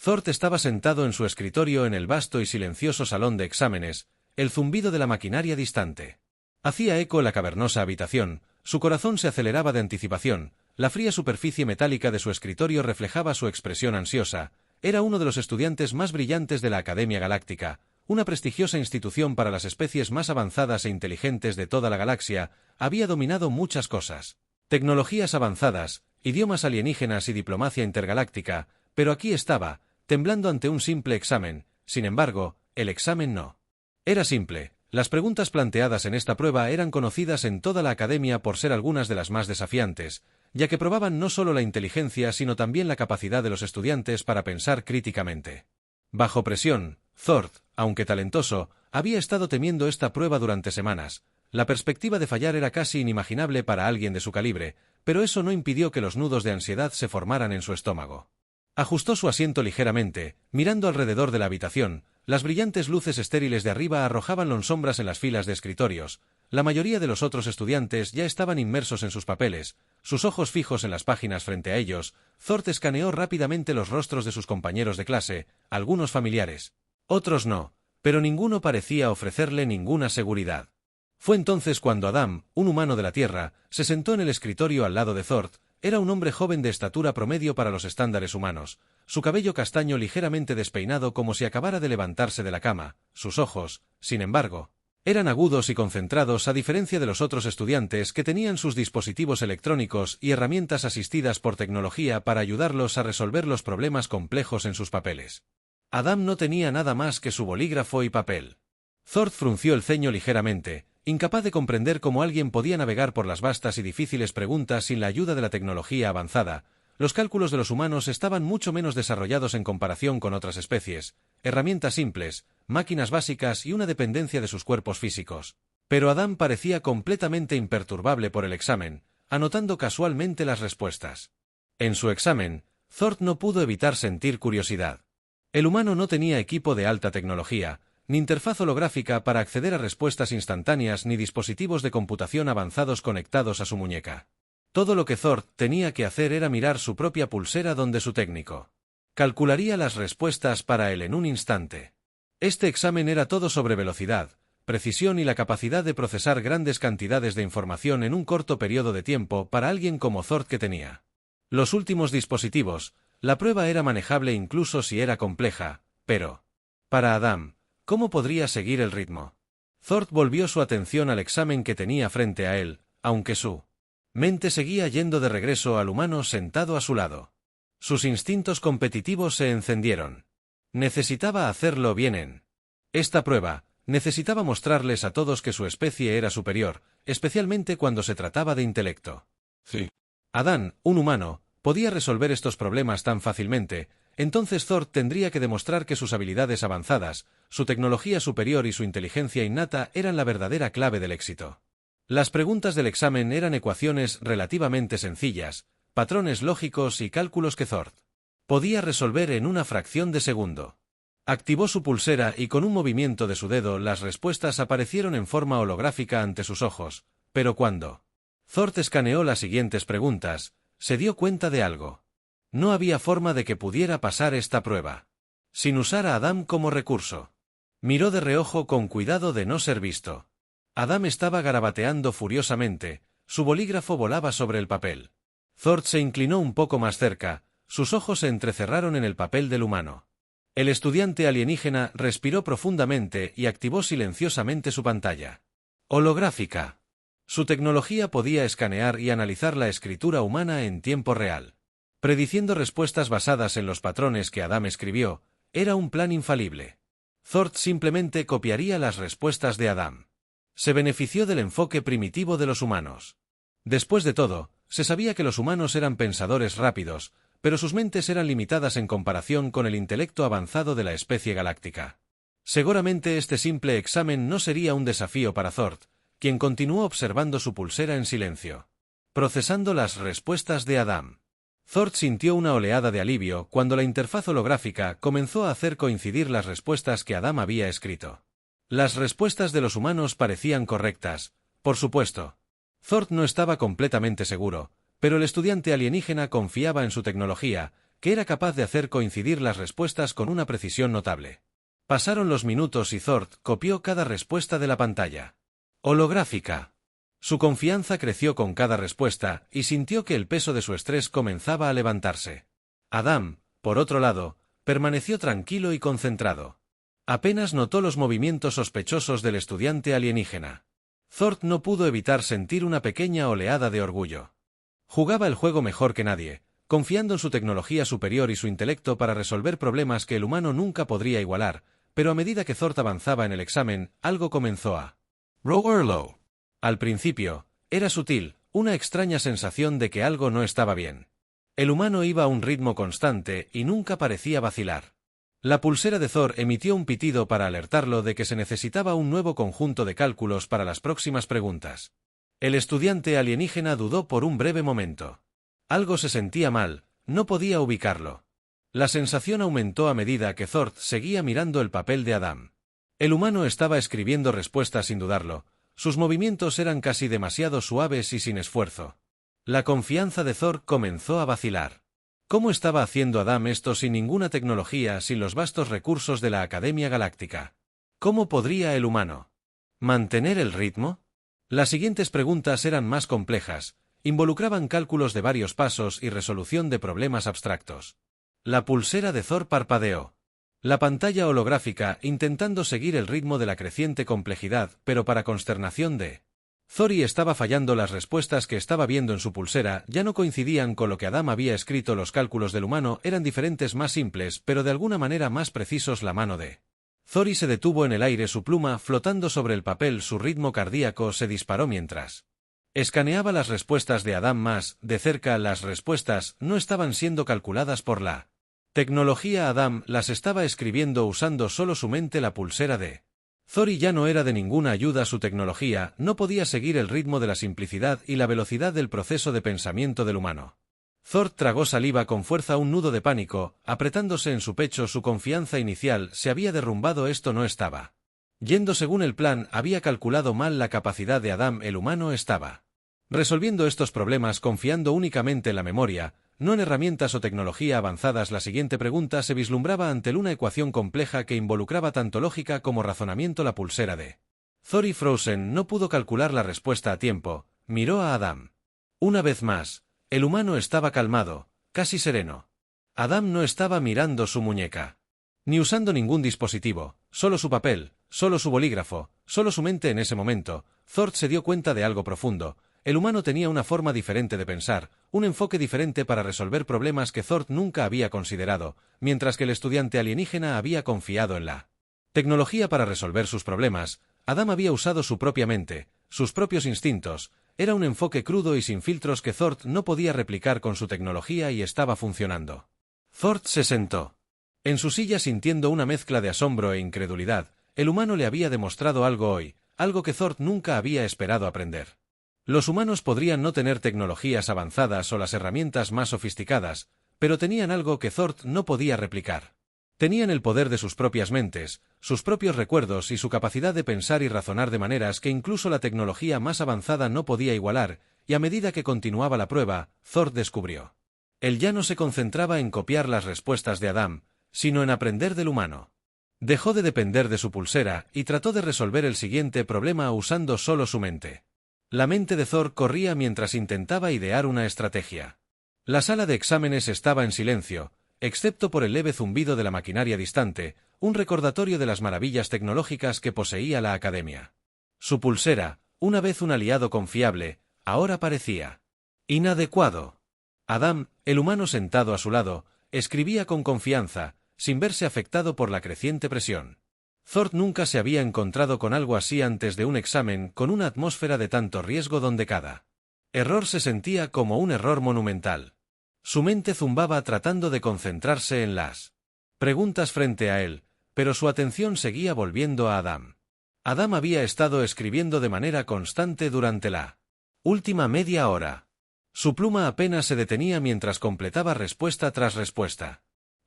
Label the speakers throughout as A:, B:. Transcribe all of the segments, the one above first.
A: Thord estaba sentado en su escritorio en el vasto y silencioso salón de exámenes, el zumbido de la maquinaria distante hacía eco en la cavernosa habitación, su corazón se aceleraba de anticipación, la fría superficie metálica de su escritorio reflejaba su expresión ansiosa. Era uno de los estudiantes más brillantes de la Academia Galáctica, una prestigiosa institución para las especies más avanzadas e inteligentes de toda la galaxia. Había dominado muchas cosas: tecnologías avanzadas, idiomas alienígenas y diplomacia intergaláctica, pero aquí estaba, temblando ante un simple examen. Sin embargo, el examen no era simple. Las preguntas planteadas en esta prueba eran conocidas en toda la Academia por ser algunas de las más desafiantes, ya que probaban no solo la inteligencia sino también la capacidad de los estudiantes para pensar críticamente. Bajo presión, Thord, aunque talentoso, había estado temiendo esta prueba durante semanas. La perspectiva de fallar era casi inimaginable para alguien de su calibre, pero eso no impidió que los nudos de ansiedad se formaran en su estómago. Ajustó su asiento ligeramente, mirando alrededor de la habitación. Las brillantes luces estériles de arriba arrojaban sombras en las filas de escritorios. La mayoría de los otros estudiantes ya estaban inmersos en sus papeles, sus ojos fijos en las páginas frente a ellos. Thord escaneó rápidamente los rostros de sus compañeros de clase, algunos familiares, otros no, pero ninguno parecía ofrecerle ninguna seguridad. Fue entonces cuando Adam, un humano de la Tierra, se sentó en el escritorio al lado de Thord. Era un hombre joven de estatura promedio para los estándares humanos, su cabello castaño ligeramente despeinado como si acabara de levantarse de la cama. Sus ojos, sin embargo, eran agudos y concentrados a diferencia de los otros estudiantes que tenían sus dispositivos electrónicos y herramientas asistidas por tecnología para ayudarlos a resolver los problemas complejos en sus papeles. Adam no tenía nada más que su bolígrafo y papel. Thord frunció el ceño ligeramente, incapaz de comprender cómo alguien podía navegar por las vastas y difíciles preguntas sin la ayuda de la tecnología avanzada. Los cálculos de los humanos estaban mucho menos desarrollados en comparación con otras especies, herramientas simples, máquinas básicas y una dependencia de sus cuerpos físicos. Pero Adam parecía completamente imperturbable por el examen, anotando casualmente las respuestas. En su examen, Thord no pudo evitar sentir curiosidad. El humano no tenía equipo de alta tecnología, ni interfaz holográfica para acceder a respuestas instantáneas ni dispositivos de computación avanzados conectados a su muñeca. Todo lo que Thord tenía que hacer era mirar su propia pulsera donde su técnico calcularía las respuestas para él en un instante. Este examen era todo sobre velocidad, precisión y la capacidad de procesar grandes cantidades de información en un corto periodo de tiempo para alguien como Thord que tenía los últimos dispositivos. La prueba era manejable incluso si era compleja, pero para Adam, ¿cómo podría seguir el ritmo? Thord volvió su atención al examen que tenía frente a él, aunque su mente seguía yendo de regreso al humano sentado a su lado. Sus instintos competitivos se encendieron. Necesitaba hacerlo bien en esta prueba, necesitaba mostrarles a todos que su especie era superior, especialmente cuando se trataba de intelecto.
B: Sí.
A: Adán, un humano, podía resolver estos problemas tan fácilmente. Entonces Thord tendría que demostrar que sus habilidades avanzadas, su tecnología superior y su inteligencia innata eran la verdadera clave del éxito. Las preguntas del examen eran ecuaciones relativamente sencillas, patrones lógicos y cálculos que Thord podía resolver en una fracción de segundo. Activó su pulsera y con un movimiento de su dedo las respuestas aparecieron en forma holográfica ante sus ojos, pero cuando Thord escaneó las siguientes preguntas, se dio cuenta de algo. No había forma de que pudiera pasar esta prueba sin usar a Adam como recurso. Miró de reojo con cuidado de no ser visto. Adam estaba garabateando furiosamente, su bolígrafo volaba sobre el papel. Thord se inclinó un poco más cerca, sus ojos se entrecerraron en el papel del humano. El estudiante alienígena respiró profundamente y activó silenciosamente su pantalla holográfica. Su tecnología podía escanear y analizar la escritura humana en tiempo real, prediciendo respuestas basadas en los patrones que Adam escribió. Era un plan infalible. Thord simplemente copiaría las respuestas de Adam. Se benefició del enfoque primitivo de los humanos. Después de todo, se sabía que los humanos eran pensadores rápidos, pero sus mentes eran limitadas en comparación con el intelecto avanzado de la especie galáctica. Seguramente este simple examen no sería un desafío para Thord, quien continuó observando su pulsera en silencio, procesando las respuestas de Adam. Thord sintió una oleada de alivio cuando la interfaz holográfica comenzó a hacer coincidir las respuestas que Adam había escrito. Las respuestas de los humanos parecían correctas, por supuesto. Thord no estaba completamente seguro, pero el estudiante alienígena confiaba en su tecnología, que era capaz de hacer coincidir las respuestas con una precisión notable. Pasaron los minutos y Thorpe copió cada respuesta de la pantalla. Holográfica. Su confianza creció con cada respuesta y sintió que el peso de su estrés comenzaba a levantarse. Adam, por otro lado, permaneció tranquilo y concentrado. Apenas notó los movimientos sospechosos del estudiante alienígena. Thorpe no pudo evitar sentir una pequeña oleada de orgullo. Jugaba el juego mejor que nadie, confiando en su tecnología superior y su intelecto para resolver problemas que el humano nunca podría igualar, pero a medida que Thorpe avanzaba en el examen, algo comenzó a roarlo. Al principio, era sutil, una extraña sensación de que algo no estaba bien. El humano iba a un ritmo constante y nunca parecía vacilar. La pulsera de Thor emitió un pitido para alertarlo de que se necesitaba un nuevo conjunto de cálculos para las próximas preguntas. El estudiante alienígena dudó por un breve momento. Algo se sentía mal, no podía ubicarlo. La sensación aumentó a medida que Thor seguía mirando el papel de Adam. El humano estaba escribiendo respuestas sin dudarlo. Sus movimientos eran casi demasiado suaves y sin esfuerzo. La confianza de Thor comenzó a vacilar. ¿Cómo estaba haciendo Adam esto sin ninguna tecnología, sin los vastos recursos de la Academia Galáctica? ¿Cómo podría el humano mantener el ritmo? Las siguientes preguntas eran más complejas, involucraban cálculos de varios pasos y resolución de problemas abstractos. La pulsera de Thor parpadeó. La pantalla holográfica intentando seguir el ritmo de la creciente complejidad, pero para consternación de Thor estaba fallando. Las respuestas que estaba viendo en su pulsera ya no coincidían con lo que Adam había escrito. Los cálculos del humano eran diferentes, más simples, pero de alguna manera más precisos. La mano de Thor se detuvo en el aire, su pluma flotando sobre el papel. Su ritmo cardíaco se disparó mientras escaneaba las respuestas de Adam más de cerca. Las respuestas no estaban siendo calculadas por la tecnología. Adam las estaba escribiendo usando solo su mente. La pulsera de Thor ya no era de ninguna ayuda. Su tecnología no podía seguir el ritmo de la simplicidad y la velocidad del proceso de pensamiento del humano. Thor tragó saliva con fuerza, un nudo de pánico, apretándose en su pecho. Su confianza inicial se había derrumbado. Esto no estaba yendo según el plan. Había calculado mal la capacidad de Adam. El humano estaba resolviendo estos problemas confiando únicamente en la memoria, no en herramientas o tecnología avanzadas. La siguiente pregunta se vislumbraba ante una ecuación compleja que involucraba tanto lógica como razonamiento. La pulsera de Thor Frozen no pudo calcular la respuesta a tiempo. Miró a Adam. Una vez más, el humano estaba calmado, casi sereno. Adam no estaba mirando su muñeca, ni usando ningún dispositivo, solo su papel, solo su bolígrafo, solo su mente. En ese momento, Thor se dio cuenta de algo profundo. El humano tenía una forma diferente de pensar, un enfoque diferente para resolver problemas que Thor nunca había considerado, mientras que el estudiante alienígena había confiado en la tecnología para resolver sus problemas. Adam había usado su propia mente, sus propios instintos. Era un enfoque crudo y sin filtros que Thor no podía replicar con su tecnología y estaba funcionando. Thor se sentó en su silla sintiendo una mezcla de asombro e incredulidad. El humano le había demostrado algo hoy, algo que Thor nunca había esperado aprender. Los humanos podrían no tener tecnologías avanzadas o las herramientas más sofisticadas, pero tenían algo que Thor no podía replicar. Tenían el poder de sus propias mentes, sus propios recuerdos y su capacidad de pensar y razonar de maneras que incluso la tecnología más avanzada no podía igualar, y a medida que continuaba la prueba, Thor descubrió. Él ya no se concentraba en copiar las respuestas de Adam, sino en aprender del humano. Dejó de depender de su pulsera y trató de resolver el siguiente problema usando solo su mente. La mente de Thor corría mientras intentaba idear una estrategia. La sala de exámenes estaba en silencio, excepto por el leve zumbido de la maquinaria distante, un recordatorio de las maravillas tecnológicas que poseía la Academia. Su pulsera, una vez un aliado confiable, ahora parecía inadecuado. Adam, el humano sentado a su lado, escribía con confianza, sin verse afectado por la creciente presión. Thor nunca se había encontrado con algo así antes de un examen, con una atmósfera de tanto riesgo donde cada error se sentía como un error monumental. Su mente zumbaba tratando de concentrarse en las preguntas frente a él, pero su atención seguía volviendo a Adam. Adam había estado escribiendo de manera constante durante la última media hora. Su pluma apenas se detenía mientras completaba respuesta tras respuesta.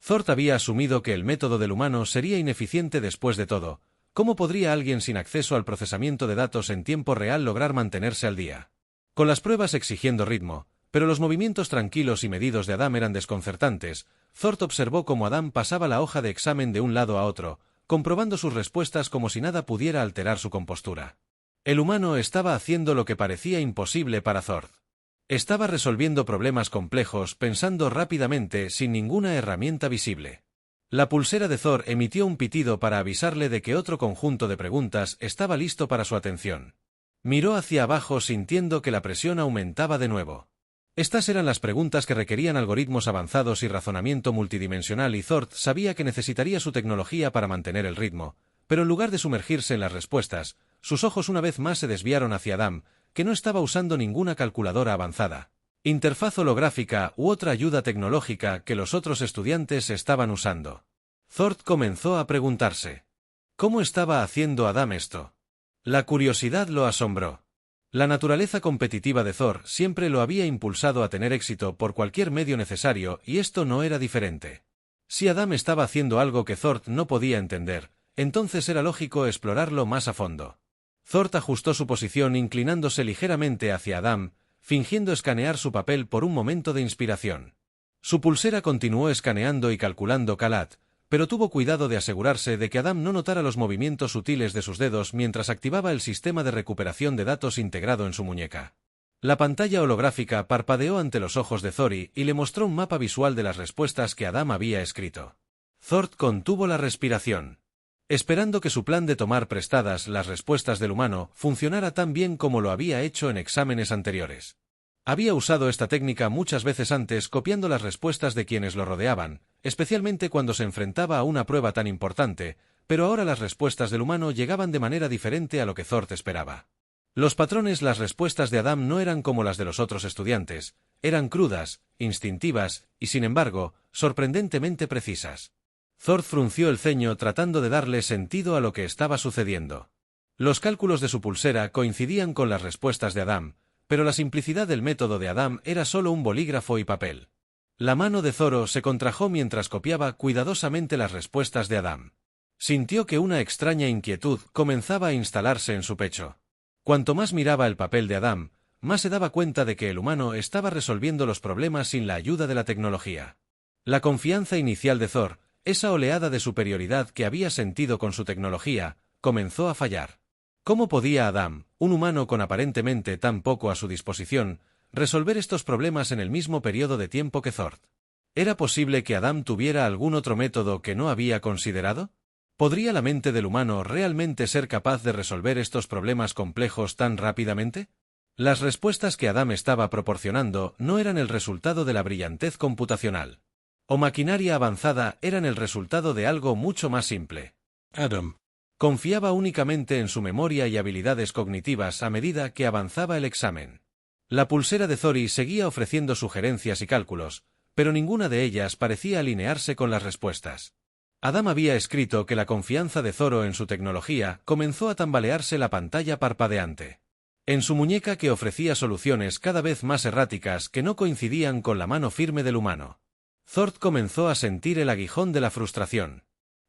A: Thor había asumido que el método del humano sería ineficiente después de todo. ¿Cómo podría alguien sin acceso al procesamiento de datos en tiempo real lograr mantenerse al día? Con las pruebas exigiendo ritmo, Pero los movimientos tranquilos y medidos de Adam eran desconcertantes. Thord observó cómo Adam pasaba la hoja de examen de un lado a otro, comprobando sus respuestas como si nada pudiera alterar su compostura. El humano estaba haciendo lo que parecía imposible para Thord. Estaba resolviendo problemas complejos, pensando rápidamente, sin ninguna herramienta visible. La pulsera de Thord emitió un pitido para avisarle de que otro conjunto de preguntas estaba listo para su atención. Miró hacia abajo sintiendo que la presión aumentaba de nuevo. Estas eran las preguntas que requerían algoritmos avanzados y razonamiento multidimensional, y Thord sabía que necesitaría su tecnología para mantener el ritmo, pero en lugar de sumergirse en las respuestas, sus ojos una vez más se desviaron hacia Adam, que no estaba usando ninguna calculadora avanzada, interfaz holográfica u otra ayuda tecnológica que los otros estudiantes estaban usando. Thord comenzó a preguntarse: ¿cómo estaba haciendo Adam esto? La curiosidad lo asombró. La naturaleza competitiva de Thord siempre lo había impulsado a tener éxito por cualquier medio necesario, y esto no era diferente. Si Adam estaba haciendo algo que Thord no podía entender, entonces era lógico explorarlo más a fondo. Thord ajustó su posición inclinándose ligeramente hacia Adam, fingiendo escanear su papel por un momento de inspiración. Su pulsera continuó escaneando y calculando Kalat, pero tuvo cuidado de asegurarse de que Adam no notara los movimientos sutiles de sus dedos mientras activaba el sistema de recuperación de datos integrado en su muñeca. La pantalla holográfica parpadeó ante los ojos de Thord y le mostró un mapa visual de las respuestas que Adam había escrito. Thord contuvo la respiración, esperando que su plan de tomar prestadas las respuestas del humano funcionara tan bien como lo había hecho en exámenes anteriores. Había usado esta técnica muchas veces antes copiando las respuestas de quienes lo rodeaban, especialmente cuando se enfrentaba a una prueba tan importante, pero ahora las respuestas del humano llegaban de manera diferente a lo que Thord esperaba. Los patrones, las respuestas de Adam no eran como las de los otros estudiantes, eran crudas, instintivas y, sin embargo, sorprendentemente precisas. Thord frunció el ceño tratando de darle sentido a lo que estaba sucediendo. Los cálculos de su pulsera coincidían con las respuestas de Adam, pero la simplicidad del método de Adam era solo un bolígrafo y papel. La mano de Thord se contrajo mientras copiaba cuidadosamente las respuestas de Adam. Sintió que una extraña inquietud comenzaba a instalarse en su pecho. Cuanto más miraba el papel de Adam, más se daba cuenta de que el humano estaba resolviendo los problemas sin la ayuda de la tecnología. La confianza inicial de Thord, esa oleada de superioridad que había sentido con su tecnología, comenzó a fallar. ¿Cómo podía Adam, un humano con aparentemente tan poco a su disposición, resolver estos problemas en el mismo periodo de tiempo que Thord? ¿Era posible que Adam tuviera algún otro método que no había considerado? ¿Podría la mente del humano realmente ser capaz de resolver estos problemas complejos tan rápidamente? Las respuestas que Adam estaba proporcionando no eran el resultado de la brillantez computacional o maquinaria avanzada, eran el resultado de algo mucho más simple.
B: Adam
A: confiaba únicamente en su memoria y habilidades cognitivas a medida que avanzaba el examen. La pulsera de Thord seguía ofreciendo sugerencias y cálculos, pero ninguna de ellas parecía alinearse con las respuestas. Adam había escrito que la confianza de Thord en su tecnología comenzó a tambalearse la pantalla parpadeante. En su muñeca que ofrecía soluciones cada vez más erráticas que no coincidían con la mano firme del humano. Thord comenzó a sentir el aguijón de la frustración.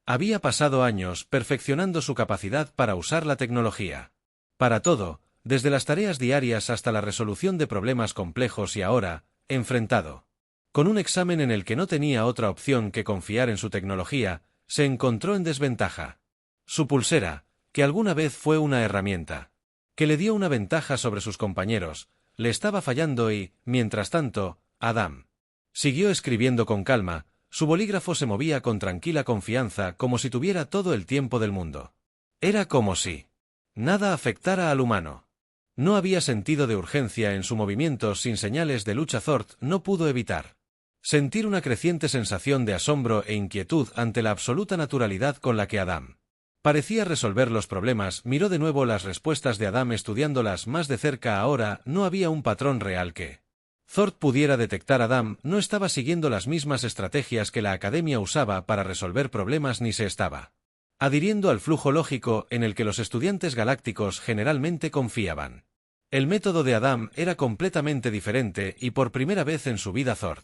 A: Había pasado años perfeccionando su capacidad para usar la tecnología. Para todo, desde las tareas diarias hasta la resolución de problemas complejos, y ahora, enfrentado con un examen en el que no tenía otra opción que confiar en su tecnología, se encontró en desventaja. Su pulsera, que alguna vez fue una herramienta que le dio una ventaja sobre sus compañeros, le estaba fallando y, mientras tanto, Adam siguió escribiendo con calma. Su bolígrafo se movía con tranquila confianza, como si tuviera todo el tiempo del mundo. Era como si nada afectara al humano. No había sentido de urgencia en su movimiento sin señales de lucha. Thord no pudo evitar sentir una creciente sensación de asombro e inquietud ante la absoluta naturalidad con la que Adam parecía resolver los problemas. Miró de nuevo las respuestas de Adam estudiándolas más de cerca. Ahora no había un patrón real que Thord pudiera detectar. Adam no estaba siguiendo las mismas estrategias que la academia usaba para resolver problemas, ni se estaba adhiriendo al flujo lógico en el que los estudiantes galácticos generalmente confiaban. El método de Adam era completamente diferente y por primera vez en su vida Thord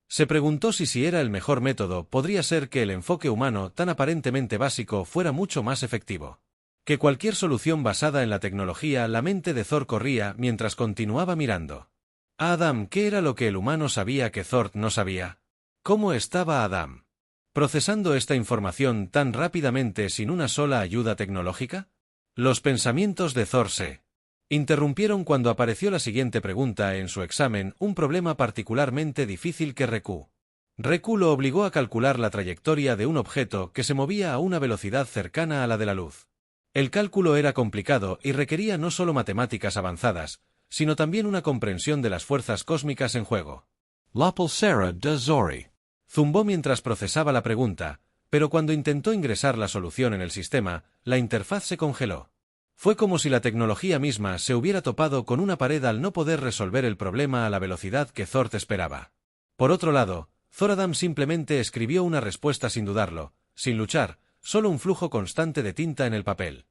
A: se preguntó si era el mejor método. Podría ser que el enfoque humano tan aparentemente básico fuera mucho más efectivo que cualquier solución basada en la tecnología. La mente de Thord corría mientras continuaba mirando Adam, ¿qué era lo que el humano sabía que Thor no sabía? ¿Cómo estaba Adam procesando esta información tan rápidamente sin una sola ayuda tecnológica? Los pensamientos de Thor se interrumpieron cuando apareció la siguiente pregunta en su examen, un problema particularmente difícil que Reku lo obligó a calcular la trayectoria de un objeto que se movía a una velocidad cercana a la de la luz. El cálculo era complicado y requería no solo matemáticas avanzadas, sino también una comprensión de las fuerzas cósmicas en juego.
B: La pulsera de Zori.
A: Zumbó mientras procesaba la pregunta, pero cuando intentó ingresar la solución en el sistema, la interfaz se congeló. Fue como si la tecnología misma se hubiera topado con una pared al no poder resolver el problema a la velocidad que Thor esperaba. Por otro lado, Thor-Adam simplemente escribió una respuesta sin dudarlo, sin luchar, solo un flujo constante de tinta en el papel.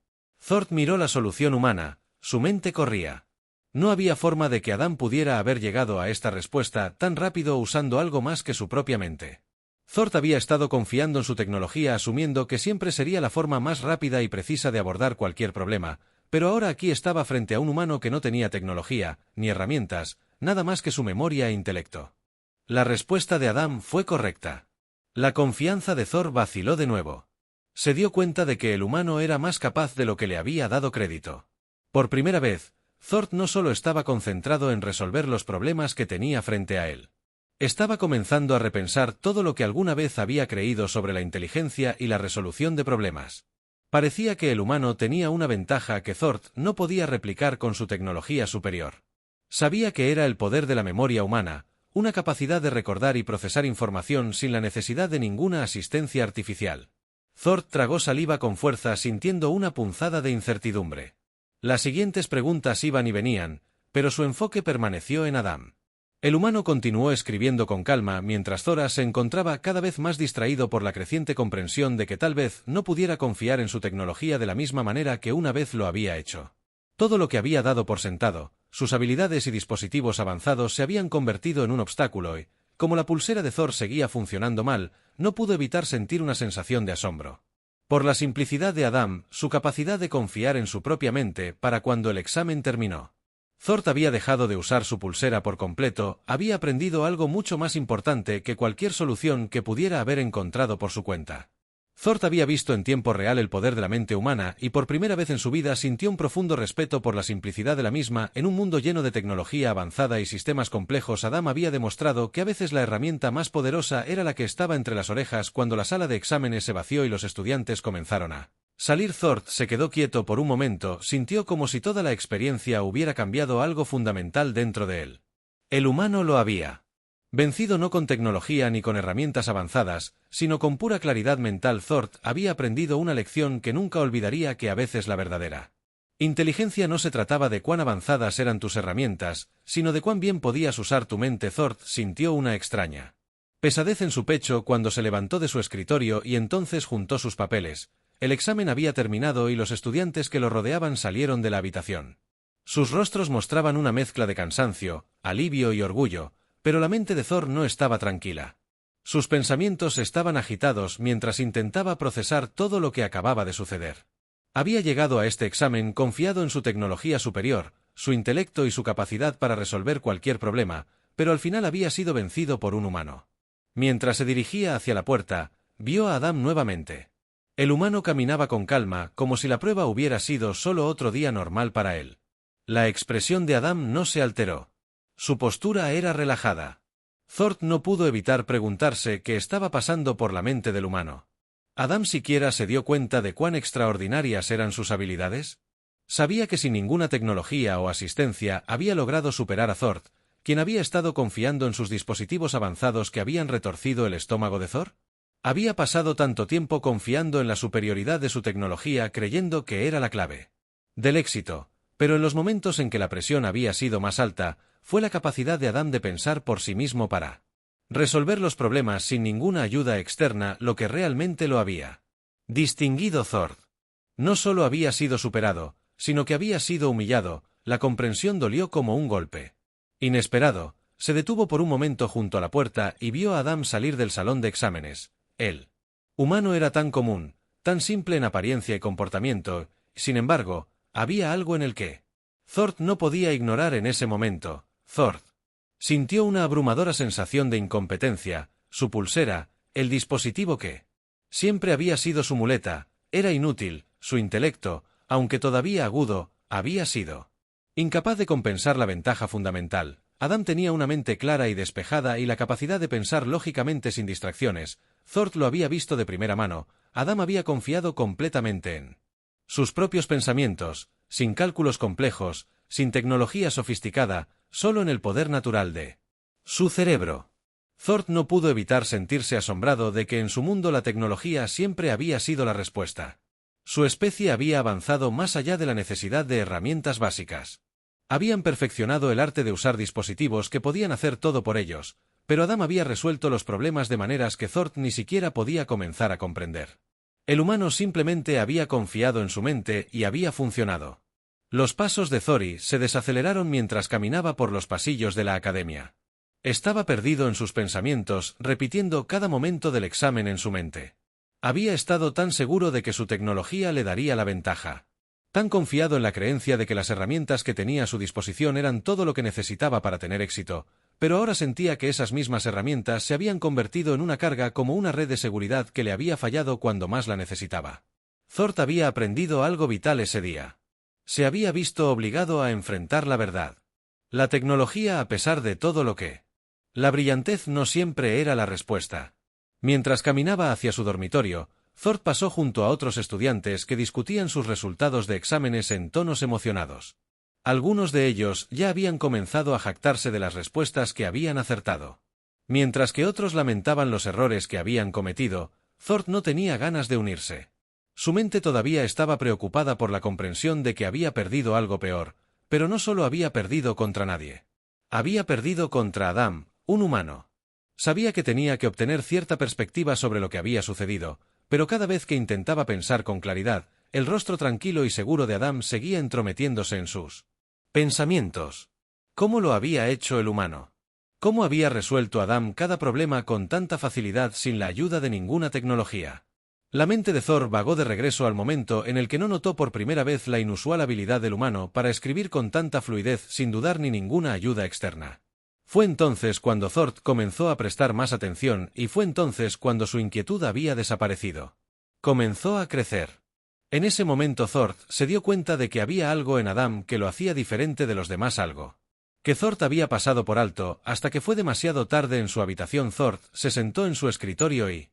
A: Thor miró la solución humana, su mente corría. No había forma de que Adam pudiera haber llegado a esta respuesta tan rápido usando algo más que su propia mente. Thor había estado confiando en su tecnología asumiendo que siempre sería la forma más rápida y precisa de abordar cualquier problema, pero ahora aquí estaba frente a un humano que no tenía tecnología, ni herramientas, nada más que su memoria e intelecto. La respuesta de Adam fue correcta. La confianza de Thor vaciló de nuevo. Se dio cuenta de que el humano era más capaz de lo que le había dado crédito. Por primera vez, Thor no solo estaba concentrado en resolver los problemas que tenía frente a él. Estaba comenzando a repensar todo lo que alguna vez había creído sobre la inteligencia y la resolución de problemas. Parecía que el humano tenía una ventaja que Thor no podía replicar con su tecnología superior. Sabía que era el poder de la memoria humana, una capacidad de recordar y procesar información sin la necesidad de ninguna asistencia artificial. Thor tragó saliva con fuerza sintiendo una punzada de incertidumbre. Las siguientes preguntas iban y venían, pero su enfoque permaneció en Adam. El humano continuó escribiendo con calma mientras Thor se encontraba cada vez más distraído por la creciente comprensión de que tal vez no pudiera confiar en su tecnología de la misma manera que una vez lo había hecho. Todo lo que había dado por sentado, sus habilidades y dispositivos avanzados se habían convertido en un obstáculo y, como la pulsera de Thor seguía funcionando mal, no pudo evitar sentir una sensación de asombro. Por la simplicidad de Adam, su capacidad de confiar en su propia mente para cuando el examen terminó. Thor había dejado de usar su pulsera por completo, había aprendido algo mucho más importante que cualquier solución que pudiera haber encontrado por su cuenta. Thor había visto en tiempo real el poder de la mente humana y por primera vez en su vida sintió un profundo respeto por la simplicidad de la misma. En un mundo lleno de tecnología avanzada y sistemas complejos, Adam había demostrado que a veces la herramienta más poderosa era la que estaba entre las orejas. Cuando la sala de exámenes se vació y los estudiantes comenzaron a salir, Thor se quedó quieto por un momento, sintió como si toda la experiencia hubiera cambiado algo fundamental dentro de él. El humano lo había vencido no con tecnología ni con herramientas avanzadas, sino con pura claridad mental. Thor había aprendido una lección que nunca olvidaría, que a veces la verdadera inteligencia no se trataba de cuán avanzadas eran tus herramientas, sino de cuán bien podías usar tu mente. Thor sintió una extraña pesadez en su pecho cuando se levantó de su escritorio y entonces juntó sus papeles. El examen había terminado y los estudiantes que lo rodeaban salieron de la habitación. Sus rostros mostraban una mezcla de cansancio, alivio y orgullo, pero la mente de Thor no estaba tranquila. Sus pensamientos estaban agitados mientras intentaba procesar todo lo que acababa de suceder. Había llegado a este examen confiado en su tecnología superior, su intelecto y su capacidad para resolver cualquier problema, pero al final había sido vencido por un humano. Mientras se dirigía hacia la puerta, vio a Adam nuevamente. El humano caminaba con calma, como si la prueba hubiera sido solo otro día normal para él. La expresión de Adam no se alteró. Su postura era relajada. Thor no pudo evitar preguntarse qué estaba pasando por la mente del humano. ¿Adam siquiera se dio cuenta de cuán extraordinarias eran sus habilidades? Sabía que sin ninguna tecnología o asistencia había logrado superar a Thor, quien había estado confiando en sus dispositivos avanzados que habían retorcido el estómago de Thor. Había pasado tanto tiempo confiando en la superioridad de su tecnología, creyendo que era la clave del éxito, pero en los momentos en que la presión había sido más alta, fue la capacidad de Adam de pensar por sí mismo para resolver los problemas sin ninguna ayuda externa lo que realmente lo había distinguido. Thor no solo había sido superado, sino que había sido humillado. La comprensión dolió como un golpe inesperado. Se detuvo por un momento junto a la puerta y vio a Adam salir del salón de exámenes. El humano era tan común, tan simple en apariencia y comportamiento, sin embargo, había algo en el que Thor no podía ignorar en ese momento. Thor Sintió una abrumadora sensación de incompetencia. Su pulsera, el dispositivo que siempre había sido su muleta, era inútil. Su intelecto, aunque todavía agudo, había sido incapaz de compensar la ventaja fundamental. Adam tenía una mente clara y despejada y la capacidad de pensar lógicamente sin distracciones. Thor lo había visto de primera mano. Adam había confiado completamente en sus propios pensamientos, sin cálculos complejos, sin tecnología sofisticada, solo en el poder natural de su cerebro. Thor no pudo evitar sentirse asombrado de que en su mundo la tecnología siempre había sido la respuesta. Su especie había avanzado más allá de la necesidad de herramientas básicas. Habían perfeccionado el arte de usar dispositivos que podían hacer todo por ellos, pero Adam había resuelto los problemas de maneras que Thor ni siquiera podía comenzar a comprender. El humano simplemente había confiado en su mente y había funcionado. Los pasos de Thor se desaceleraron mientras caminaba por los pasillos de la academia. Estaba perdido en sus pensamientos, repitiendo cada momento del examen en su mente. Había estado tan seguro de que su tecnología le daría la ventaja. Tan confiado en la creencia de que las herramientas que tenía a su disposición eran todo lo que necesitaba para tener éxito, pero ahora sentía que esas mismas herramientas se habían convertido en una carga como una red de seguridad que le había fallado cuando más la necesitaba. Thor había aprendido algo vital ese día. Se había visto obligado a enfrentar la verdad. La tecnología, a pesar de todo lo que la brillantez no siempre era la respuesta. Mientras caminaba hacia su dormitorio, Thor pasó junto a otros estudiantes que discutían sus resultados de exámenes en tonos emocionados. Algunos de ellos ya habían comenzado a jactarse de las respuestas que habían acertado. Mientras que otros lamentaban los errores que habían cometido, Thor no tenía ganas de unirse. Su mente todavía estaba preocupada por la comprensión de que había perdido algo peor, pero no solo había perdido contra nadie. Había perdido contra Adam, un humano. Sabía que tenía que obtener cierta perspectiva sobre lo que había sucedido, pero cada vez que intentaba pensar con claridad, el rostro tranquilo y seguro de Adam seguía entrometiéndose en sus pensamientos. ¿Cómo lo había hecho el humano? ¿Cómo había resuelto Adam cada problema con tanta facilidad sin la ayuda de ninguna tecnología? La mente de Thor vagó de regreso al momento en el que no notó por primera vez la inusual habilidad del humano para escribir con tanta fluidez sin dudar ni ninguna ayuda externa. Fue entonces cuando Thor comenzó a prestar más atención y fue entonces cuando su inquietud había desaparecido. Comenzó a crecer. En ese momento Thor se dio cuenta de que había algo en Adam que lo hacía diferente de los demás, algo que Thor había pasado por alto hasta que fue demasiado tarde en su habitación. Thor se sentó en su escritorio y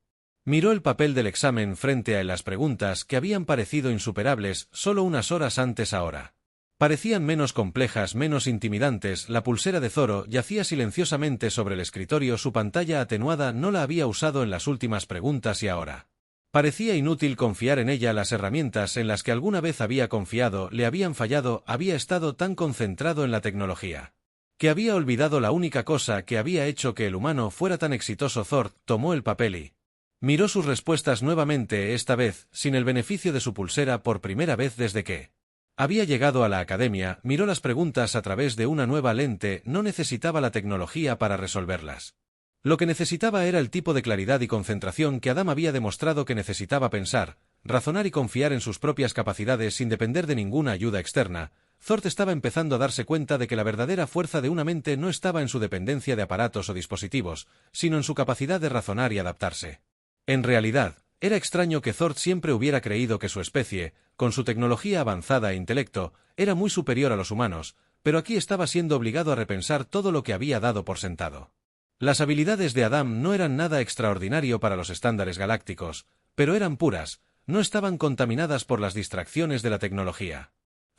A: miró el papel del examen frente a las preguntas que habían parecido insuperables solo unas horas antes. Ahora parecían menos complejas, menos intimidantes. La pulsera de Zoro yacía silenciosamente sobre el escritorio. Su pantalla atenuada no la había usado en las últimas preguntas y ahora parecía inútil confiar en ella. Las herramientas en las que alguna vez había confiado le habían fallado. Había estado tan concentrado en la tecnología que había olvidado la única cosa que había hecho que el humano fuera tan exitoso. Thor tomó el papel y miró sus respuestas nuevamente, esta vez sin el beneficio de su pulsera. Por primera vez desde que había llegado a la academia, miró las preguntas a través de una nueva lente. No necesitaba la tecnología para resolverlas. Lo que necesitaba era el tipo de claridad y concentración que Adam había demostrado que necesitaba: pensar, razonar y confiar en sus propias capacidades sin depender de ninguna ayuda externa. Thor estaba empezando a darse cuenta de que la verdadera fuerza de una mente no estaba en su dependencia de aparatos o dispositivos, sino en su capacidad de razonar y adaptarse. En realidad, era extraño que Thor siempre hubiera creído que su especie, con su tecnología avanzada e intelecto, era muy superior a los humanos, pero aquí estaba siendo obligado a repensar todo lo que había dado por sentado. Las habilidades de Adam no eran nada extraordinario para los estándares galácticos, pero eran puras, no estaban contaminadas por las distracciones de la tecnología.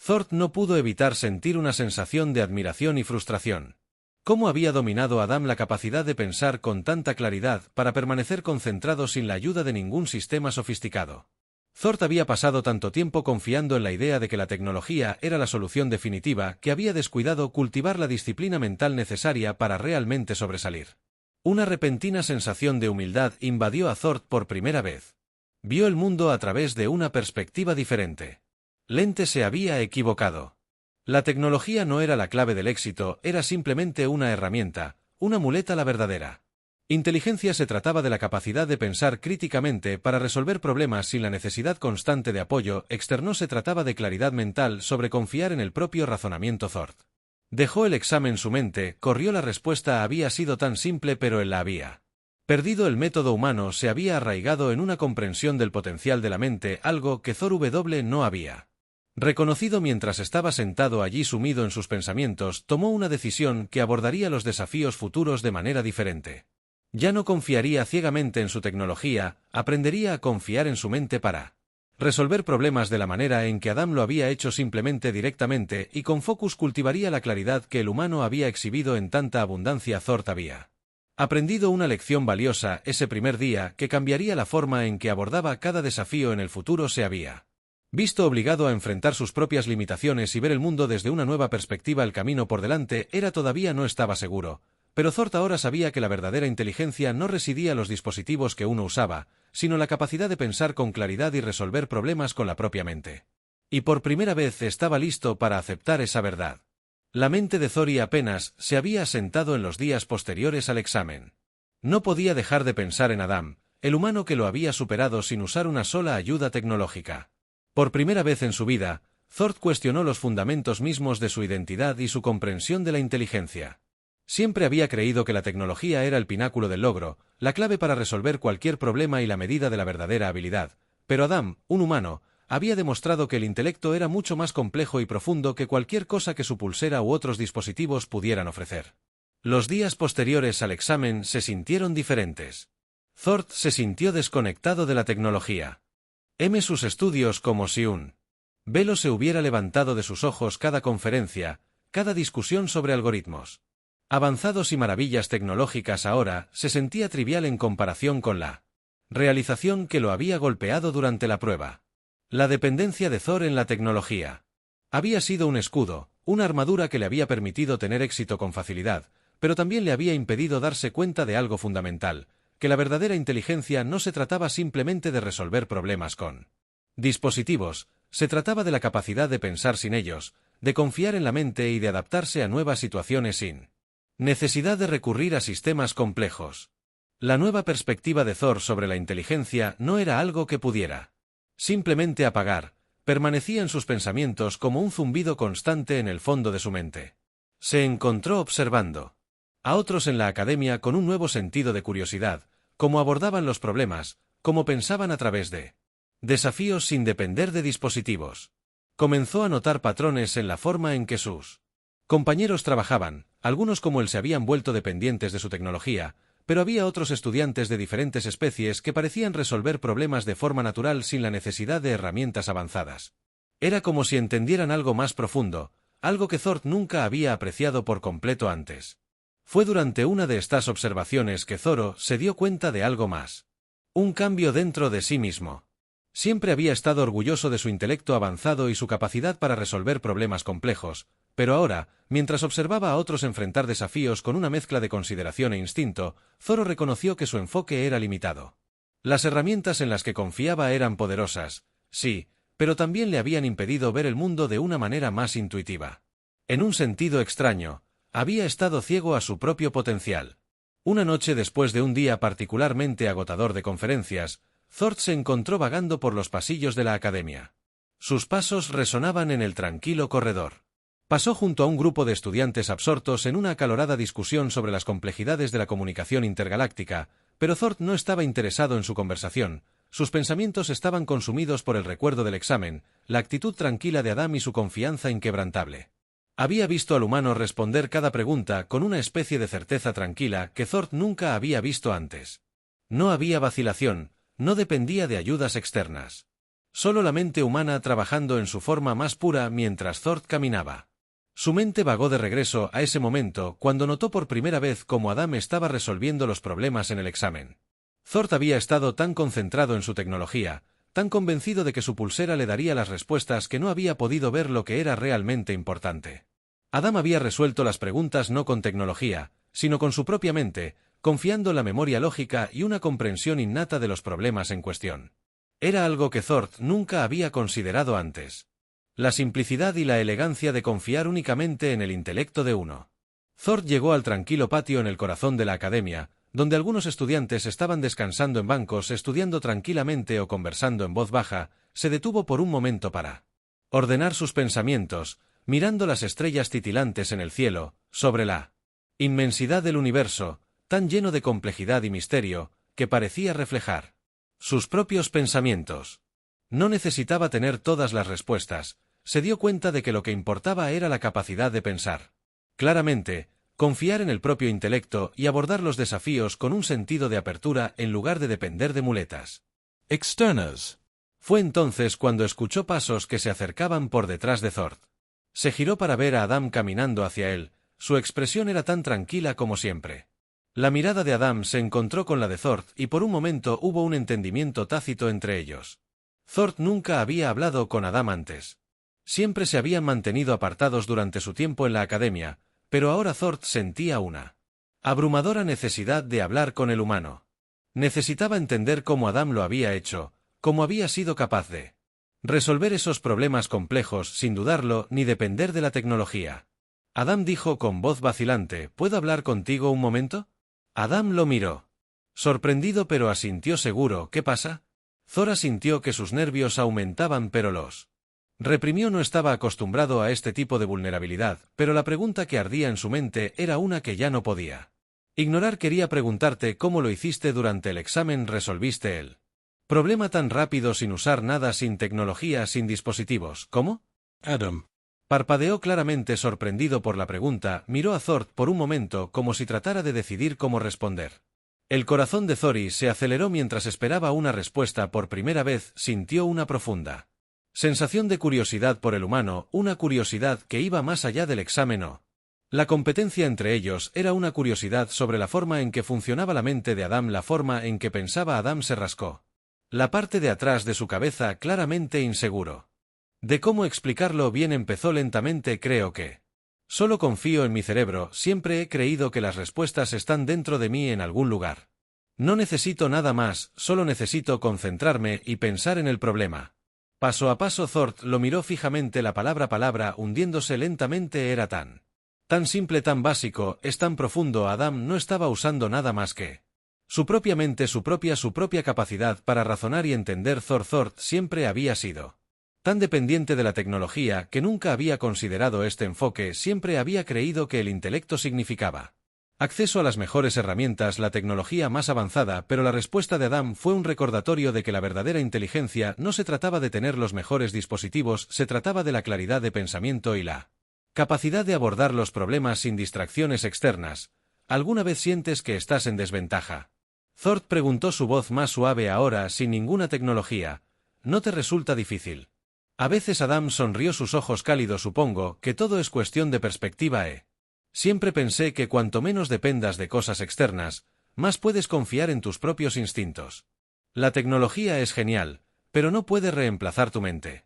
A: Thor no pudo evitar sentir una sensación de admiración y frustración. ¿Cómo había dominado Adam la capacidad de pensar con tanta claridad para permanecer concentrado sin la ayuda de ningún sistema sofisticado? Thor había pasado tanto tiempo confiando en la idea de que la tecnología era la solución definitiva que había descuidado cultivar la disciplina mental necesaria para realmente sobresalir. Una repentina sensación de humildad invadió a Thor por primera vez. Vio el mundo a través de una perspectiva diferente. Lente se había equivocado. La tecnología no era la clave del éxito, era simplemente una herramienta, una muleta. La verdadera inteligencia se trataba de la capacidad de pensar críticamente para resolver problemas sin la necesidad constante de apoyo externo. Se trataba de claridad mental sobre confiar en el propio razonamiento. Thor Dejó el examen su mente, corrió la respuesta había sido tan simple pero él la había perdido. El método humano se había arraigado en una comprensión del potencial de la mente, algo que Thor no había reconocido. Mientras estaba sentado allí sumido en sus pensamientos, tomó una decisión que abordaría los desafíos futuros de manera diferente. Ya no confiaría ciegamente en su tecnología, aprendería a confiar en su mente para resolver problemas de la manera en que Adam lo había hecho, simplemente, directamente, y con focus cultivaría la claridad que el humano había exhibido en tanta abundancia. Thor había aprendido una lección valiosa ese primer día que cambiaría la forma en que abordaba cada desafío en el futuro. Se había visto obligado a enfrentar sus propias limitaciones y ver el mundo desde una nueva perspectiva. El camino por delante todavía no estaba seguro, pero Thor ahora sabía que la verdadera inteligencia no residía en los dispositivos que uno usaba, sino la capacidad de pensar con claridad y resolver problemas con la propia mente. Y por primera vez estaba listo para aceptar esa verdad. La mente de Thor apenas se había asentado en los días posteriores al examen. No podía dejar de pensar en Adam, el humano que lo había superado sin usar una sola ayuda tecnológica. Por primera vez en su vida, Thor cuestionó los fundamentos mismos de su identidad y su comprensión de la inteligencia. Siempre había creído que la tecnología era el pináculo del logro, la clave para resolver cualquier problema y la medida de la verdadera habilidad, pero Adam, un humano, había demostrado que el intelecto era mucho más complejo y profundo que cualquier cosa que su pulsera u otros dispositivos pudieran ofrecer. Los días posteriores al examen se sintieron diferentes. Thor se sintió desconectado de la tecnología. Sus estudios como si un velo se hubiera levantado de sus ojos. Cada conferencia, cada discusión sobre algoritmos avanzados y maravillas tecnológicas ahora se sentía trivial en comparación con la realización que lo había golpeado durante la prueba. La dependencia de Thor en la tecnología había sido un escudo, una armadura que le había permitido tener éxito con facilidad, pero también le había impedido darse cuenta de algo fundamental, que la verdadera inteligencia no se trataba simplemente de resolver problemas con dispositivos, se trataba de la capacidad de pensar sin ellos, de confiar en la mente y de adaptarse a nuevas situaciones sin necesidad de recurrir a sistemas complejos. La nueva perspectiva de Thor sobre la inteligencia no era algo que pudiera simplemente apagar, permanecía en sus pensamientos como un zumbido constante en el fondo de su mente. Se encontró observando a otros en la academia con un nuevo sentido de curiosidad, cómo abordaban los problemas, cómo pensaban a través de desafíos sin depender de dispositivos. Comenzó a notar patrones en la forma en que sus compañeros trabajaban, algunos como él se habían vuelto dependientes de su tecnología, pero había otros estudiantes de diferentes especies que parecían resolver problemas de forma natural sin la necesidad de herramientas avanzadas. Era como si entendieran algo más profundo, algo que Thor nunca había apreciado por completo antes. Fue durante una de estas observaciones que Thor se dio cuenta de algo más. Un cambio dentro de sí mismo. Siempre había estado orgulloso de su intelecto avanzado y su capacidad para resolver problemas complejos, pero ahora, mientras observaba a otros enfrentar desafíos con una mezcla de consideración e instinto, Thor reconoció que su enfoque era limitado. Las herramientas en las que confiaba eran poderosas, sí, pero también le habían impedido ver el mundo de una manera más intuitiva. En un sentido extraño, había estado ciego a su propio potencial. Una noche después de un día particularmente agotador de conferencias, Thor se encontró vagando por los pasillos de la academia. Sus pasos resonaban en el tranquilo corredor. Pasó junto a un grupo de estudiantes absortos en una acalorada discusión sobre las complejidades de la comunicación intergaláctica, pero Thor no estaba interesado en su conversación. Sus pensamientos estaban consumidos por el recuerdo del examen, la actitud tranquila de Adam y su confianza inquebrantable. Había visto al humano responder cada pregunta con una especie de certeza tranquila que Thor nunca había visto antes. No había vacilación, no dependía de ayudas externas. Solo la mente humana trabajando en su forma más pura mientras Thor caminaba. Su mente vagó de regreso a ese momento cuando notó por primera vez cómo Adam estaba resolviendo los problemas en el examen. Thor había estado tan concentrado en su tecnología, tan convencido de que su pulsera le daría las respuestas que no había podido ver lo que era realmente importante. Adam había resuelto las preguntas no con tecnología, sino con su propia mente, confiando en la memoria lógica y una comprensión innata de los problemas en cuestión. Era algo que Thor nunca había considerado antes. La simplicidad y la elegancia de confiar únicamente en el intelecto de uno. Thor llegó al tranquilo patio en el corazón de la academia, donde algunos estudiantes estaban descansando en bancos estudiando tranquilamente o conversando en voz baja. Se detuvo por un momento para ordenar sus pensamientos, mirando las estrellas titilantes en el cielo, sobre la inmensidad del universo, tan lleno de complejidad y misterio, que parecía reflejar sus propios pensamientos. No necesitaba tener todas las respuestas, se dio cuenta de que lo que importaba era la capacidad de pensar claramente, confiar en el propio intelecto y abordar los desafíos con un sentido de apertura en lugar de depender de muletas
B: externas.
A: Fue entonces cuando escuchó pasos que se acercaban por detrás de Thord. Se giró para ver a Adam caminando hacia él, su expresión era tan tranquila como siempre. La mirada de Adam se encontró con la de Thord y por un momento hubo un entendimiento tácito entre ellos. Thord nunca había hablado con Adam antes. Siempre se habían mantenido apartados durante su tiempo en la academia, pero ahora Thord sentía una abrumadora necesidad de hablar con el humano. Necesitaba entender cómo Adam lo había hecho, cómo había sido capaz de resolver esos problemas complejos sin dudarlo ni depender de la tecnología. Adam dijo con voz vacilante, ¿puedo hablar contigo un momento? Adam lo miró. Sorprendido pero asintió seguro, ¿qué pasa? Thor sintió que sus nervios aumentaban pero los reprimió. No estaba acostumbrado a este tipo de vulnerabilidad, pero la pregunta que ardía en su mente era una que ya no podía ignorar. Quería preguntarte cómo lo hiciste durante el examen. ¿Resolviste el problema tan rápido sin usar nada, sin tecnología, sin dispositivos? ¿Cómo?
B: Adam
A: Parpadeó claramente sorprendido por la pregunta, miró a Thor por un momento como si tratara de decidir cómo responder. El corazón de Thori se aceleró mientras esperaba una respuesta. Por primera vez sintió una profunda sensación de curiosidad por el humano, una curiosidad que iba más allá del examen o la competencia entre ellos. Era una curiosidad sobre la forma en que funcionaba la mente de Adam, la forma en que pensaba. Adam se rascó la parte de atrás de su cabeza, claramente inseguro de cómo explicarlo bien. Empezó lentamente, creo que solo confío en mi cerebro, siempre he creído que las respuestas están dentro de mí en algún lugar. No necesito nada más, solo necesito concentrarme y pensar en el problema. Paso a paso Thor lo miró fijamente, la palabra hundiéndose lentamente. Era tan simple, tan básico, es tan profundo. Adam no estaba usando nada más que su propia mente, su propia capacidad para razonar y entender. Thor siempre había sido tan dependiente de la tecnología que nunca había considerado este enfoque. Siempre había creído que el intelecto significaba acceso a las mejores herramientas, la tecnología más avanzada, pero la respuesta de Adam fue un recordatorio de que la verdadera inteligencia no se trataba de tener los mejores dispositivos, se trataba de la claridad de pensamiento y la capacidad de abordar los problemas sin distracciones externas. ¿Alguna vez sientes que estás en desventaja? Thor preguntó, su voz más suave ahora, sin ninguna tecnología. ¿No te resulta difícil? A veces. Adam sonrió, sus ojos cálidos. Supongo que todo es cuestión de perspectiva. Siempre pensé que cuanto menos dependas de cosas externas, más puedes confiar en tus propios instintos. La tecnología es genial, pero no puede reemplazar tu mente.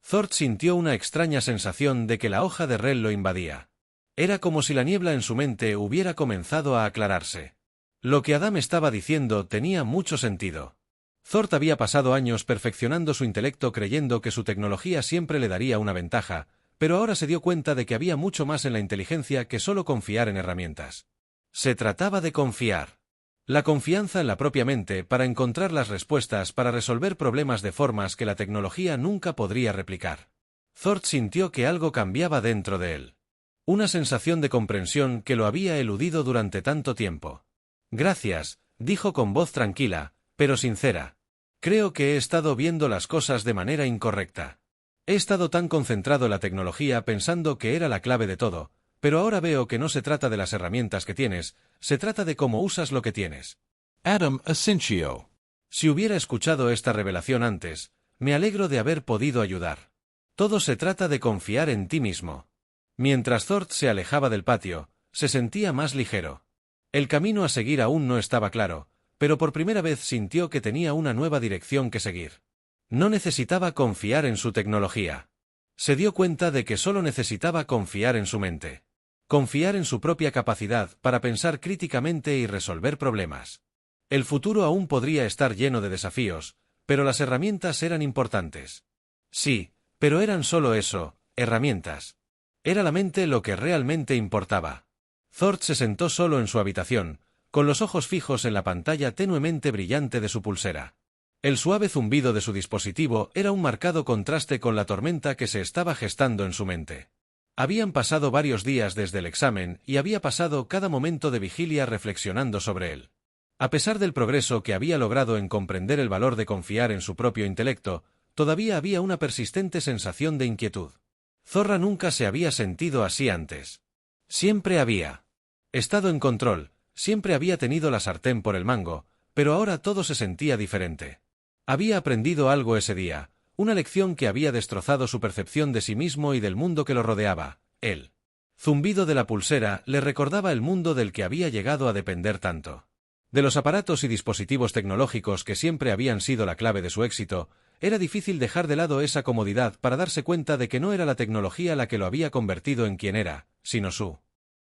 A: Thor sintió una extraña sensación de que la hoja de Rel lo invadía. Era como si la niebla en su mente hubiera comenzado a aclararse. Lo que Adam estaba diciendo tenía mucho sentido. Thor había pasado años perfeccionando su intelecto creyendo que su tecnología siempre le daría una ventaja, pero ahora se dio cuenta de que había mucho más en la inteligencia que solo confiar en herramientas. Se trataba de confiar. La confianza en la propia mente para encontrar las respuestas, para resolver problemas de formas que la tecnología nunca podría replicar. Thor sintió que algo cambiaba dentro de él. Una sensación de comprensión que lo había eludido durante tanto tiempo. Gracias, dijo con voz tranquila, pero sincera. Creo que he estado viendo las cosas de manera incorrecta. He estado tan concentrado en la tecnología pensando que era la clave de todo, pero ahora veo que no se trata de las herramientas que tienes, se trata de cómo usas lo que tienes.
B: Adam asintió.
A: Si hubiera escuchado esta revelación antes, me alegro de haber podido ayudar. Todo se trata de confiar en ti mismo. Mientras Thor se alejaba del patio, se sentía más ligero. El camino a seguir aún no estaba claro, pero por primera vez sintió que tenía una nueva dirección que seguir. No necesitaba confiar en su tecnología. Se dio cuenta de que solo necesitaba confiar en su mente. Confiar en su propia capacidad para pensar críticamente y resolver problemas. El futuro aún podría estar lleno de desafíos, pero las herramientas eran importantes. Sí, pero eran solo eso, herramientas. Era la mente lo que realmente importaba. Thor se sentó solo en su habitación, con los ojos fijos en la pantalla tenuemente brillante de su pulsera. El suave zumbido de su dispositivo era un marcado contraste con la tormenta que se estaba gestando en su mente. Habían pasado varios días desde el examen y había pasado cada momento de vigilia reflexionando sobre él. A pesar del progreso que había logrado en comprender el valor de confiar en su propio intelecto, todavía había una persistente sensación de inquietud. Zorra nunca se había sentido así antes. Siempre había estado en control, siempre había tenido la sartén por el mango, pero ahora todo se sentía diferente. Había aprendido algo ese día, una lección que había destrozado su percepción de sí mismo y del mundo que lo rodeaba. El zumbido de la pulsera le recordaba el mundo del que había llegado a depender tanto. De los aparatos y dispositivos tecnológicos que siempre habían sido la clave de su éxito, era difícil dejar de lado esa comodidad para darse cuenta de que no era la tecnología la que lo había convertido en quien era, sino su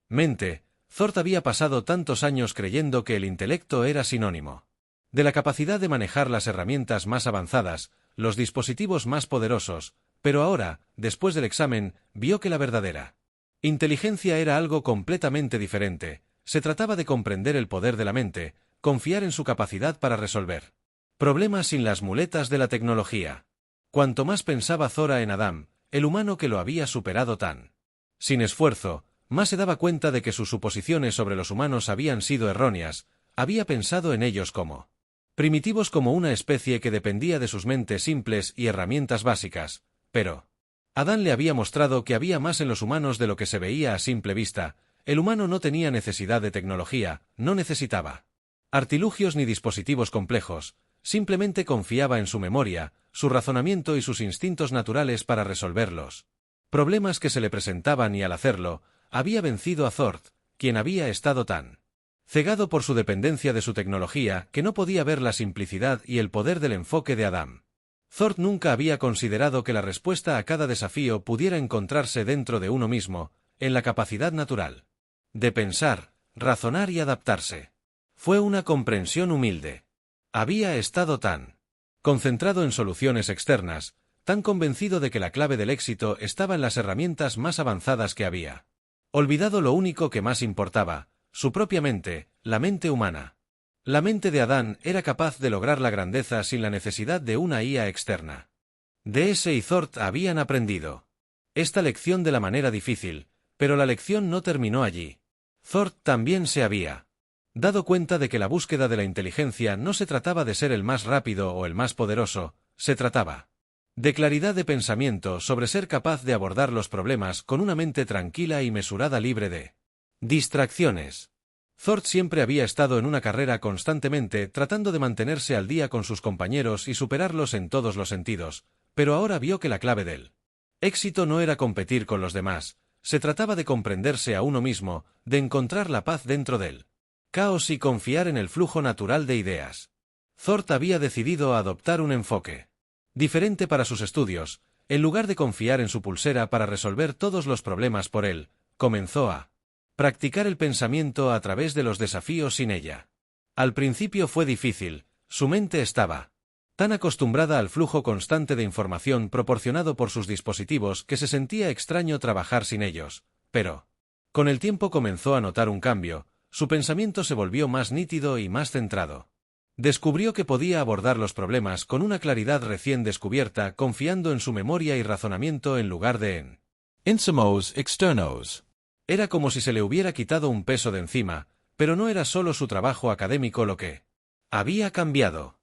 A: mente. Thorpe había pasado tantos años creyendo que el intelecto era sinónimo de la capacidad de manejar las herramientas más avanzadas, los dispositivos más poderosos, pero ahora, después del examen, vio que la verdadera inteligencia era algo completamente diferente. Se trataba de comprender el poder de la mente, confiar en su capacidad para resolver problemas sin las muletas de la tecnología. Cuanto más pensaba Zora en Adam, el humano que lo había superado tan sin esfuerzo, más se daba cuenta de que sus suposiciones sobre los humanos habían sido erróneas. Había pensado en ellos como primitivos, como una especie que dependía de sus mentes simples y herramientas básicas, pero Adán le había mostrado que había más en los humanos de lo que se veía a simple vista. El humano no tenía necesidad de tecnología, no necesitaba artilugios ni dispositivos complejos, simplemente confiaba en su memoria, su razonamiento y sus instintos naturales para resolver los problemas que se le presentaban, y al hacerlo, había vencido a Thorpe, quien había estado tan cegado por su dependencia de su tecnología que no podía ver la simplicidad y el poder del enfoque de Adam. Thorpe nunca había considerado que la respuesta a cada desafío pudiera encontrarse dentro de uno mismo, en la capacidad natural de pensar, razonar y adaptarse. Fue una comprensión humilde. Había estado tan concentrado en soluciones externas, tan convencido de que la clave del éxito estaba en las herramientas más avanzadas que había olvidado lo único que más importaba, su propia mente, la mente humana. La mente de Adán era capaz de lograr la grandeza sin la necesidad de una IA externa. DS y Thorpe habían aprendido esta lección de la manera difícil, pero la lección no terminó allí. Thorpe también se había dado cuenta de que la búsqueda de la inteligencia no se trataba de ser el más rápido o el más poderoso, se trataba de claridad de pensamiento, sobre ser capaz de abordar los problemas con una mente tranquila y mesurada, libre de distracciones. Thorpe siempre había estado en una carrera constantemente, tratando de mantenerse al día con sus compañeros y superarlos en todos los sentidos, pero ahora vio que la clave del éxito no era competir con los demás, se trataba de comprenderse a uno mismo, de encontrar la paz dentro del caos y confiar en el flujo natural de ideas. Thorpe había decidido adoptar un enfoque diferente para sus estudios. En lugar de confiar en su pulsera para resolver todos los problemas por él, comenzó a practicar el pensamiento a través de los desafíos sin ella. Al principio fue difícil, su mente estaba tan acostumbrada al flujo constante de información proporcionado por sus dispositivos que se sentía extraño trabajar sin ellos, pero con el tiempo comenzó a notar un cambio, su pensamiento se volvió más nítido y más centrado. Descubrió que podía abordar los problemas con una claridad recién descubierta, confiando en su memoria y razonamiento en lugar de en
B: insumos externos.
A: Era como si se le hubiera quitado un peso de encima, pero no era solo su trabajo académico lo que había cambiado.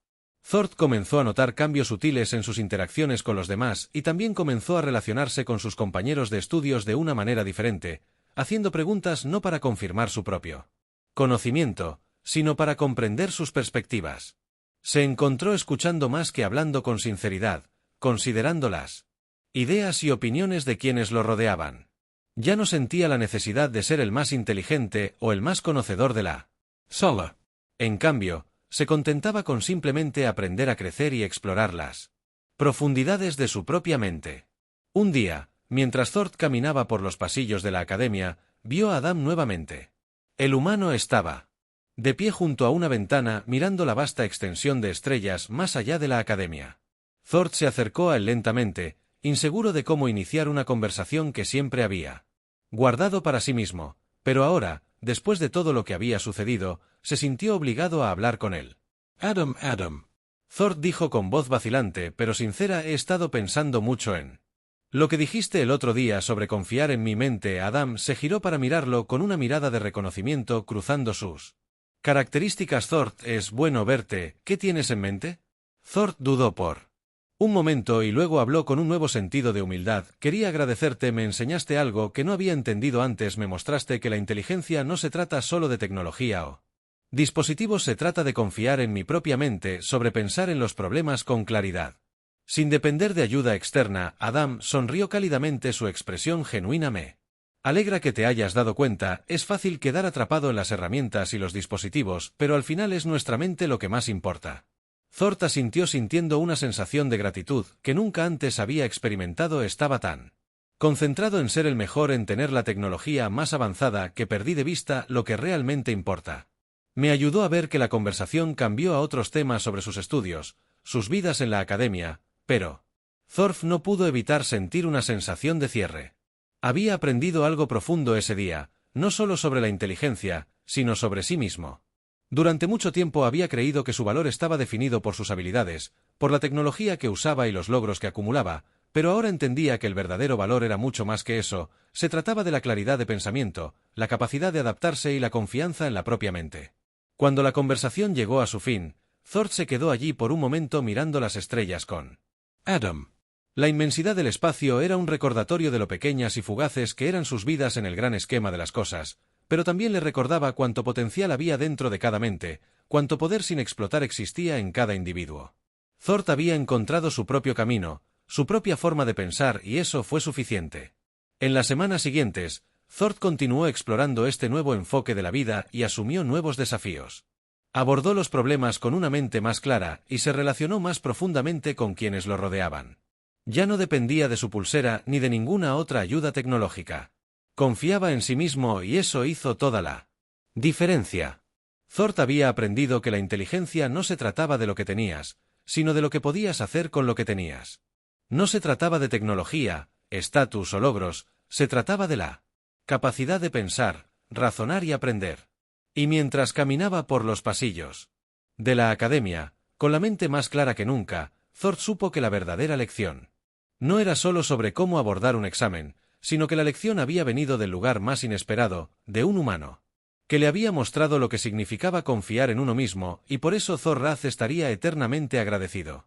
A: Thorpe comenzó a notar cambios sutiles en sus interacciones con los demás y también comenzó a relacionarse con sus compañeros de estudios de una manera diferente, haciendo preguntas no para confirmar su propio conocimiento, sino para comprender sus perspectivas. Se encontró escuchando más que hablando con sinceridad, considerando las ideas y opiniones de quienes lo rodeaban. Ya no sentía la necesidad de ser el más inteligente o el más conocedor de la
B: sala.
A: En cambio, se contentaba con simplemente aprender a crecer y explorar las profundidades de su propia mente. Un día, mientras Thorpe caminaba por los pasillos de la academia, vio a Adam nuevamente. El humano estaba de pie junto a una ventana, mirando la vasta extensión de estrellas más allá de la academia. Thorpe se acercó a él lentamente, inseguro de cómo iniciar una conversación que siempre había guardado para sí mismo, pero ahora, después de todo lo que había sucedido, se sintió obligado a hablar con él.
B: Adam.
A: Thorpe dijo con voz vacilante pero sincera: he estado pensando mucho en Lo que dijiste el otro día sobre confiar en mi mente, Adam se giró para mirarlo con una mirada de reconocimiento cruzando sus características. Thord, es bueno verte, ¿qué tienes en mente? Thord dudó por un momento y luego habló con un nuevo sentido de humildad. Quería agradecerte, me enseñaste algo que no había entendido antes, me mostraste que la inteligencia no se trata solo de tecnología o dispositivos, se trata de confiar en mi propia mente, sobre pensar en los problemas con claridad. Sin depender de ayuda externa, Adam sonrió cálidamente, su expresión genuina me alegra que te hayas dado cuenta. Es fácil quedar atrapado en las herramientas y los dispositivos, pero al final es nuestra mente lo que más importa. Thord asintió sintiendo una sensación de gratitud que nunca antes había experimentado. Estaba tan concentrado en ser el mejor, en tener la tecnología más avanzada, que perdí de vista lo que realmente importa. Me ayudó a ver que la conversación cambió a otros temas sobre sus estudios, sus vidas en la academia, pero Thord no pudo evitar sentir una sensación de cierre. Había aprendido algo profundo ese día, no solo sobre la inteligencia, sino sobre sí mismo. Durante mucho tiempo había creído que su valor estaba definido por sus habilidades, por la tecnología que usaba y los logros que acumulaba, pero ahora entendía que el verdadero valor era mucho más que eso. Se trataba de la claridad de pensamiento, la capacidad de adaptarse y la confianza en la propia mente. Cuando la conversación llegó a su fin, Thord se quedó allí por un momento mirando las estrellas con
B: Adam.
A: La inmensidad del espacio era un recordatorio de lo pequeñas y fugaces que eran sus vidas en el gran esquema de las cosas, pero también le recordaba cuánto potencial había dentro de cada mente, cuánto poder sin explotar existía en cada individuo. Thord había encontrado su propio camino, su propia forma de pensar, y eso fue suficiente. En las semanas siguientes, Thord continuó explorando este nuevo enfoque de la vida y asumió nuevos desafíos. Abordó los problemas con una mente más clara y se relacionó más profundamente con quienes lo rodeaban. Ya no dependía de su pulsera ni de ninguna otra ayuda tecnológica. Confiaba en sí mismo y eso hizo toda la diferencia. Thord había aprendido que la inteligencia no se trataba de lo que tenías, sino de lo que podías hacer con lo que tenías. No se trataba de tecnología, estatus o logros, se trataba de la capacidad de pensar, razonar y aprender. Y mientras caminaba por los pasillos de la academia, con la mente más clara que nunca, Thord supo que la verdadera lección no era solo sobre cómo abordar un examen, sino que la lección había venido del lugar más inesperado, de un humano que le había mostrado lo que significaba confiar en uno mismo, y por eso Thord estaría eternamente agradecido.